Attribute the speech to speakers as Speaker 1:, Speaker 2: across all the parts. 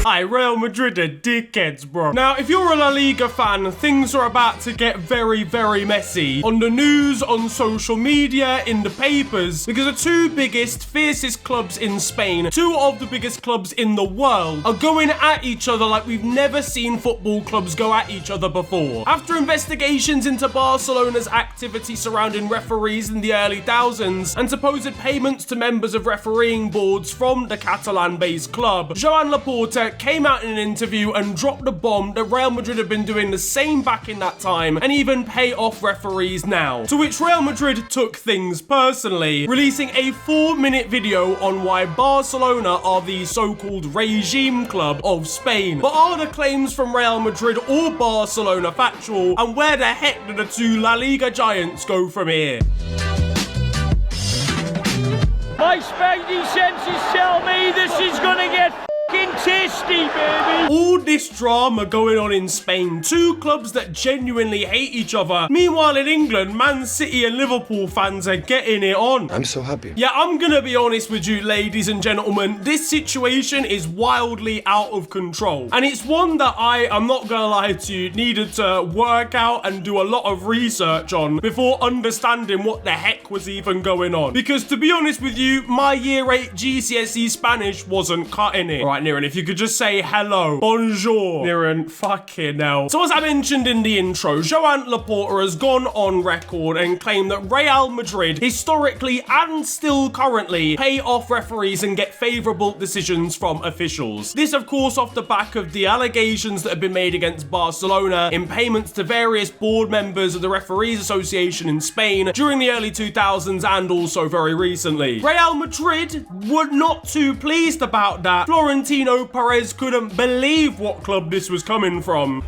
Speaker 1: Aye, Real Madrid are dickheads, bro. Now, if you're a La Liga fan, things are about to get very, very messy. On the news, on social media, in the papers, because the two biggest, fiercest clubs in Spain, two of the biggest clubs in the world, are going at each other like we've never seen football clubs go at each other before. After investigations into Barcelona's activity surrounding referees in the early thousands and supposed payments to members of refereeing boards from the Catalan-based club, Joan Laporta came out in an interview and dropped the bomb that Real Madrid have been doing the same back in that time and even pay off referees now. To which Real Madrid took things personally, releasing a 4-minute video on why Barcelona are the so-called regime club of Spain. But are the claims from Real Madrid or Barcelona factual, and where the heck do the two La Liga giants go from here?
Speaker 2: My spidey senses tell me this is gonna get fucking tasty, baby.
Speaker 1: All this drama going on in Spain, two clubs that genuinely hate each other. Meanwhile in England, Man City and Liverpool fans are getting it on.
Speaker 3: I'm so happy.
Speaker 1: Yeah, I'm gonna be honest with you, ladies and gentlemen, this situation is wildly out of control. And it's one that I'm not gonna lie to you, needed to work out and do a lot of research on before understanding what the heck was even going on. Because to be honest with you, my year 8 GCSE Spanish wasn't cutting it. Right, Niran, if you could just say hello, bonjour, Niran, fucking hell. So as I mentioned in the intro, Joan Laporta has gone on record and claimed that Real Madrid historically and still currently pay off referees and get favourable decisions from officials. This of course off the back of the allegations that have been made against Barcelona in payments to various board members of the Referees Association in Spain during the early 2000s and also very recently. Real Madrid were not too pleased about that. Florentino Perez couldn't believe what club this was coming from.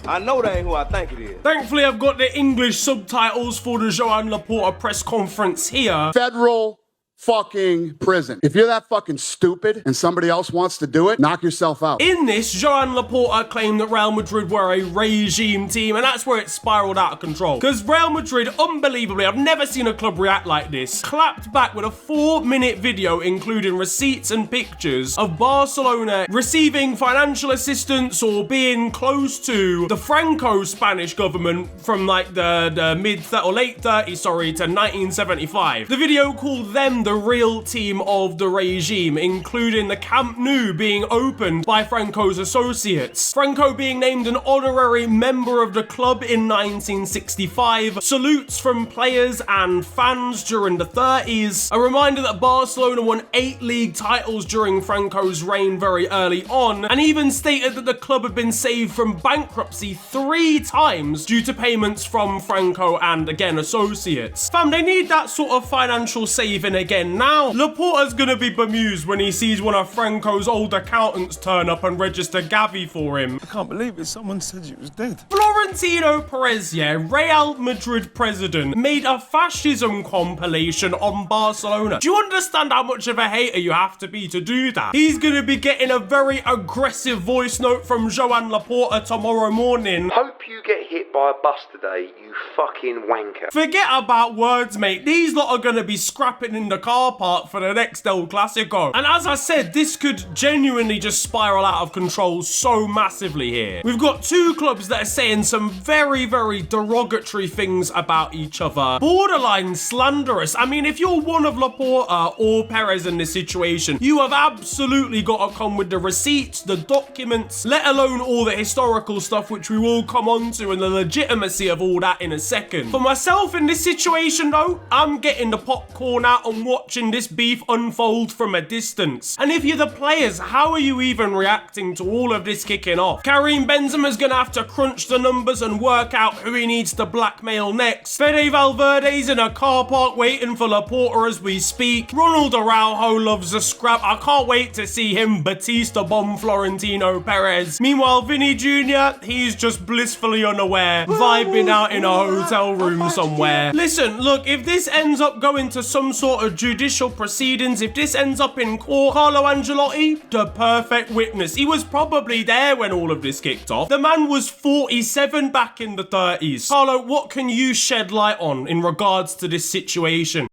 Speaker 4: I know that ain't who I think it is.
Speaker 1: Thankfully, I've got the English subtitles for the Joan Laporta press conference here.
Speaker 5: Federal fucking prison. If you're that fucking stupid and somebody else wants to do it, knock yourself out.
Speaker 1: In this, Joan Laporta claimed that Real Madrid were a regime team, and that's where it spiraled out of control. Because Real Madrid, unbelievably, I've never seen a club react like this, clapped back with a 4-minute video including receipts and pictures of Barcelona receiving financial assistance or being close to the Franco-Spanish government from like the mid or late 30s, sorry, to 1975. The video called them the real team of the regime, including the Camp Nou being opened by Franco's associates, Franco being named an honorary member of the club in 1965, salutes from players and fans during the 30s, a reminder that Barcelona won 8 league titles during Franco's reign very early on, and even stated that the club had been saved from bankruptcy 3 times due to payments from Franco and, again, associates. Fam, they need that sort of financial saving again now. Laporta's gonna be bemused when he sees one of Franco's old accountants turn up and register Gavi for him.
Speaker 3: I can't believe it. Someone said he was dead.
Speaker 1: Florentino Perez, yeah, Real Madrid president, made a fascism compilation on Barcelona. Do you understand how much of a hater you have to be to do that? He's gonna be getting a very aggressive voice note from Joan Laporta tomorrow morning.
Speaker 6: Hope you get hit by a bus today, you fucking wanker.
Speaker 1: Forget about words, mate. These lot are gonna be scrapping in the car park for the next El Clasico. And as I said, this could genuinely just spiral out of control so massively here. We've got two clubs that are saying some very, very derogatory things about each other. Borderline slanderous. I mean, if you're one of Laporta or Perez in this situation, you have absolutely got to come with the receipts, the documents, let alone all the historical stuff, which we will come on to, and the legitimacy of all that in a second. For myself in this situation though, I'm getting the popcorn out and watching this beef unfold from a distance. And if you're the players, how are you even reacting to all of this kicking off? Karim Benzema's gonna have to crunch the numbers and work out who he needs to blackmail next. Fede Valverde's in a car park waiting for Laporta as we speak. Ronald Araujo loves a scrap. I can't wait to see him Batista bomb Florentino Perez. Meanwhile, Vinny Jr., he's just blissfully unaware, vibing out in a hotel room somewhere. Listen, look, if this ends up going to some sort of judicial proceedings, if this ends up in court, Carlo Ancelotti, the perfect witness. He was probably there when all of this kicked off. The man was 47 back in the 30s. Carlo, what can you shed light on in regards to this situation?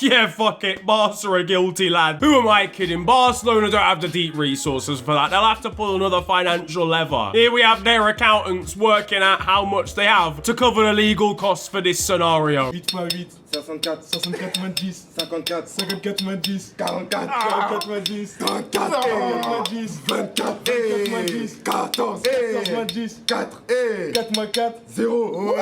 Speaker 1: Yeah, fuck it. Barca are guilty, lad. Who am I kidding? Barcelona don't have the deep resources for that. They'll have to pull another financial lever. Here we have their accountants working out how much they have to cover the legal costs for this scenario.
Speaker 3: 8 x 8, 64, 64 x 10, 54, 54 x 10, 44, 44 x 10, 34, 34 x 10, 24, 24 x 10, 14, 14 x 10, 4, 4 x 4, 0.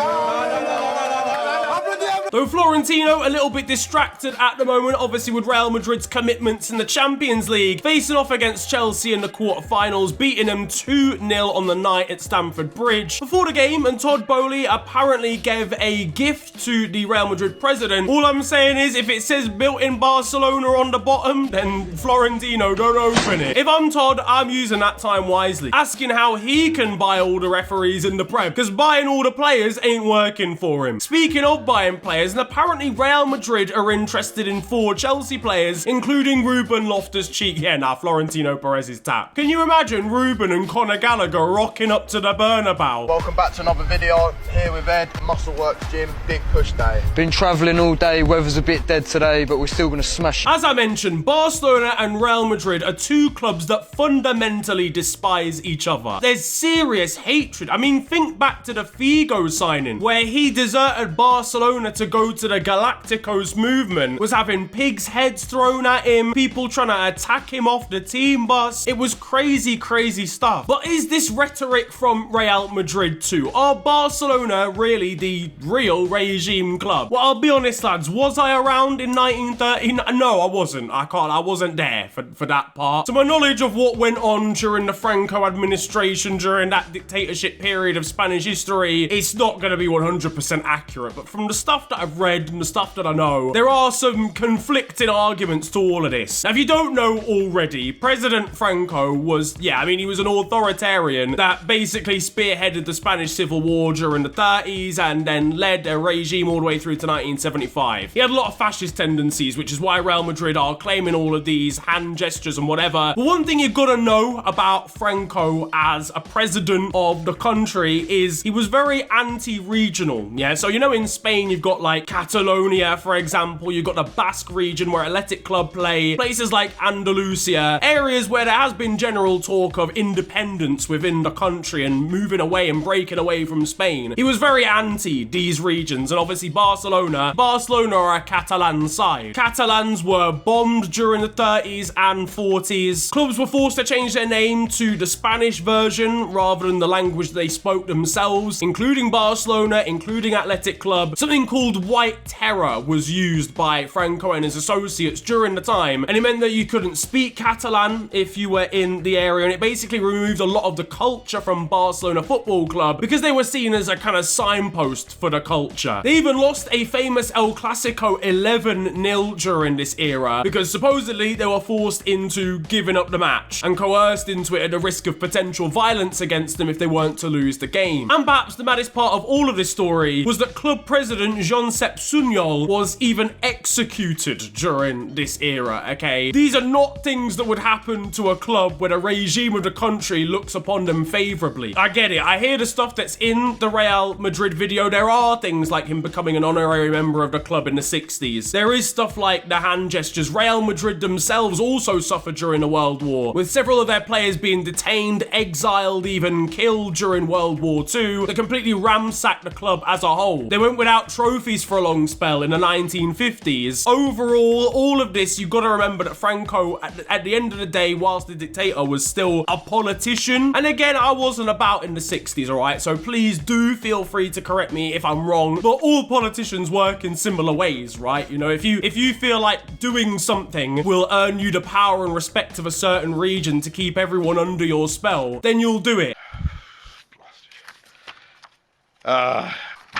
Speaker 1: Though Florentino a little bit distracted at the moment, obviously with Real Madrid's commitments in the Champions League, facing off against Chelsea in the quarterfinals, beating them 2-0 on the night at Stamford Bridge. Before the game, and Todd Boehly apparently gave a gift to the Real Madrid president. All I'm saying is, if it says built in Barcelona on the bottom, then Florentino, don't open it. If I'm Todd, I'm using that time wisely, asking how he can buy all the referees in the Prem, because buying all the players ain't working for him. Speaking of buying players, and apparently Real Madrid are interested in 4 Chelsea players, including Ruben Loftus-Cheek. Yeah, nah, Florentino Perez's tap. Can you imagine Ruben and Conor Gallagher rocking up to the Bernabeu?
Speaker 6: Welcome back to another video. Here with Ed, Muscle Works Gym, big push day.
Speaker 7: Been travelling all day, weather's a bit dead today, but we're still going to smash it.
Speaker 1: As I mentioned, Barcelona and Real Madrid are 2 clubs that fundamentally despise each other. There's serious hatred. I mean, think back to the Figo signing, where he deserted Barcelona to go to the Galacticos movement, was having pigs' heads thrown at him, people trying to attack him off the team bus. It was crazy, crazy stuff. But is this rhetoric from Real Madrid too? Are Barcelona really the real regime club? Well, I'll be honest, lads, was I around in 1930? No, I wasn't. I wasn't there for that part. So my knowledge of what went on during the Franco administration, during that dictatorship period of Spanish history, it's not going to be 100% accurate. But from the stuff that I've read and the stuff that I know, there are some conflicting arguments to all of this. Now, if you don't know already, President Franco was, yeah, I mean, he was an authoritarian that basically spearheaded the Spanish Civil War during the 30s and then led a regime all the way through to 1975. He had a lot of fascist tendencies, which is why Real Madrid are claiming all of these hand gestures and whatever. But one thing you've got to know about Franco as a president of the country is he was very anti-regional. Yeah, so you know in Spain you've got like Catalonia, for example, you've got the Basque region where Athletic Club play, places like Andalusia, areas where there has been general talk of independence within the country and moving away and breaking away from Spain. He was very anti these regions, and obviously Barcelona are a Catalan side. Catalans were bombed during the 30s and 40s. Clubs were forced to change their name to the Spanish version rather than the language they spoke themselves, including Barcelona, including Athletic Club. Something called White Terror was used by Franco and his associates during the time, and it meant that you couldn't speak Catalan if you were in the area, and it basically removed a lot of the culture from Barcelona Football Club because they were seen as a kind of signpost for the culture. They even lost a famous El Clasico 11-0 during this era because supposedly they were forced into giving up the match and coerced into it at the risk of potential violence against them if they weren't to lose the game. And perhaps the maddest part of all of this story was that club president Josep Sunyol was even executed during this era, okay? These are not things that would happen to a club where the regime of the country looks upon them favorably. I get it. I hear the stuff that's in the Real Madrid video. There are things like him becoming an honorary member of the club in the 60s. There is stuff like the hand gestures. Real Madrid themselves also suffered during the World War, with several of their players being detained, exiled, even killed during World War II. They completely ransacked the club as a whole. They went without trophies for a long spell in the 1950s. Overall, all of this, you've got to remember that Franco, at the end of the day, whilst the dictator, was still a politician. And again, I wasn't about in the 60s, all right? So please do feel free to correct me if I'm wrong. But all politicians work in similar ways, right? You know, if you feel like doing something will earn you the power and respect of a certain region to keep everyone under your spell, then you'll do it.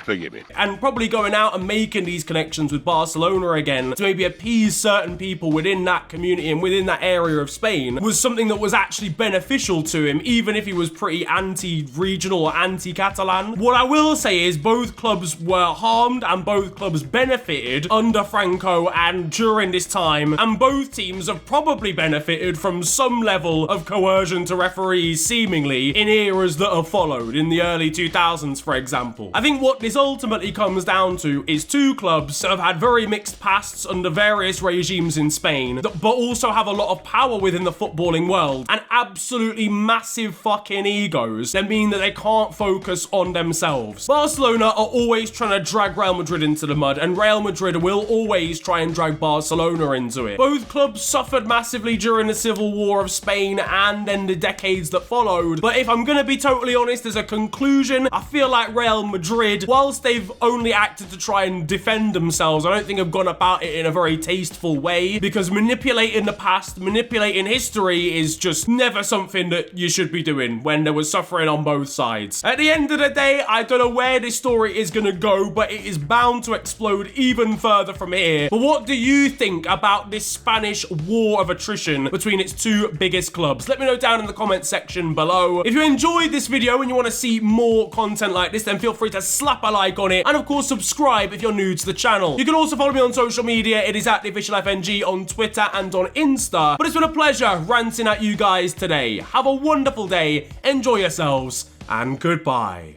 Speaker 3: Forgive me.
Speaker 1: And probably going out and making these connections with Barcelona again to maybe appease certain people within that community and within that area of Spain was something that was actually beneficial to him, even if he was pretty anti-regional or anti-Catalan. What I will say is both clubs were harmed and both clubs benefited under Franco and during this time, and both teams have probably benefited from some level of coercion to referees seemingly in eras that have followed, in the early 2000s, for example. I think what this this ultimately comes down to is two clubs that have had very mixed pasts under various regimes in Spain, but also have a lot of power within the footballing world and absolutely massive fucking egos that mean that they can't focus on themselves. Barcelona are always trying to drag Real Madrid into the mud, and Real Madrid will always try and drag Barcelona into it. Both clubs suffered massively during the civil war of Spain and then the decades that followed, but if I'm gonna be totally honest, as a conclusion, I feel like Real Madrid, whilst they've only acted to try and defend themselves, I don't think have gone about it in a very tasteful way, because manipulating the past, manipulating history is just never something that you should be doing when there was suffering on both sides. At the end of the day, I don't know where this story is gonna go, but it is bound to explode even further from here. But what do you think about this Spanish war of attrition between its two biggest clubs? Let me know down in the comments section below. If you enjoyed this video and you want to see more content like this, then feel free to slap a like on it, and of course subscribe if you're new to the channel. You can also follow me on social media. It is at TheOfficialFNG on Twitter and on Insta. But it's been a pleasure ranting at you guys today. Have a wonderful day, enjoy yourselves, and goodbye.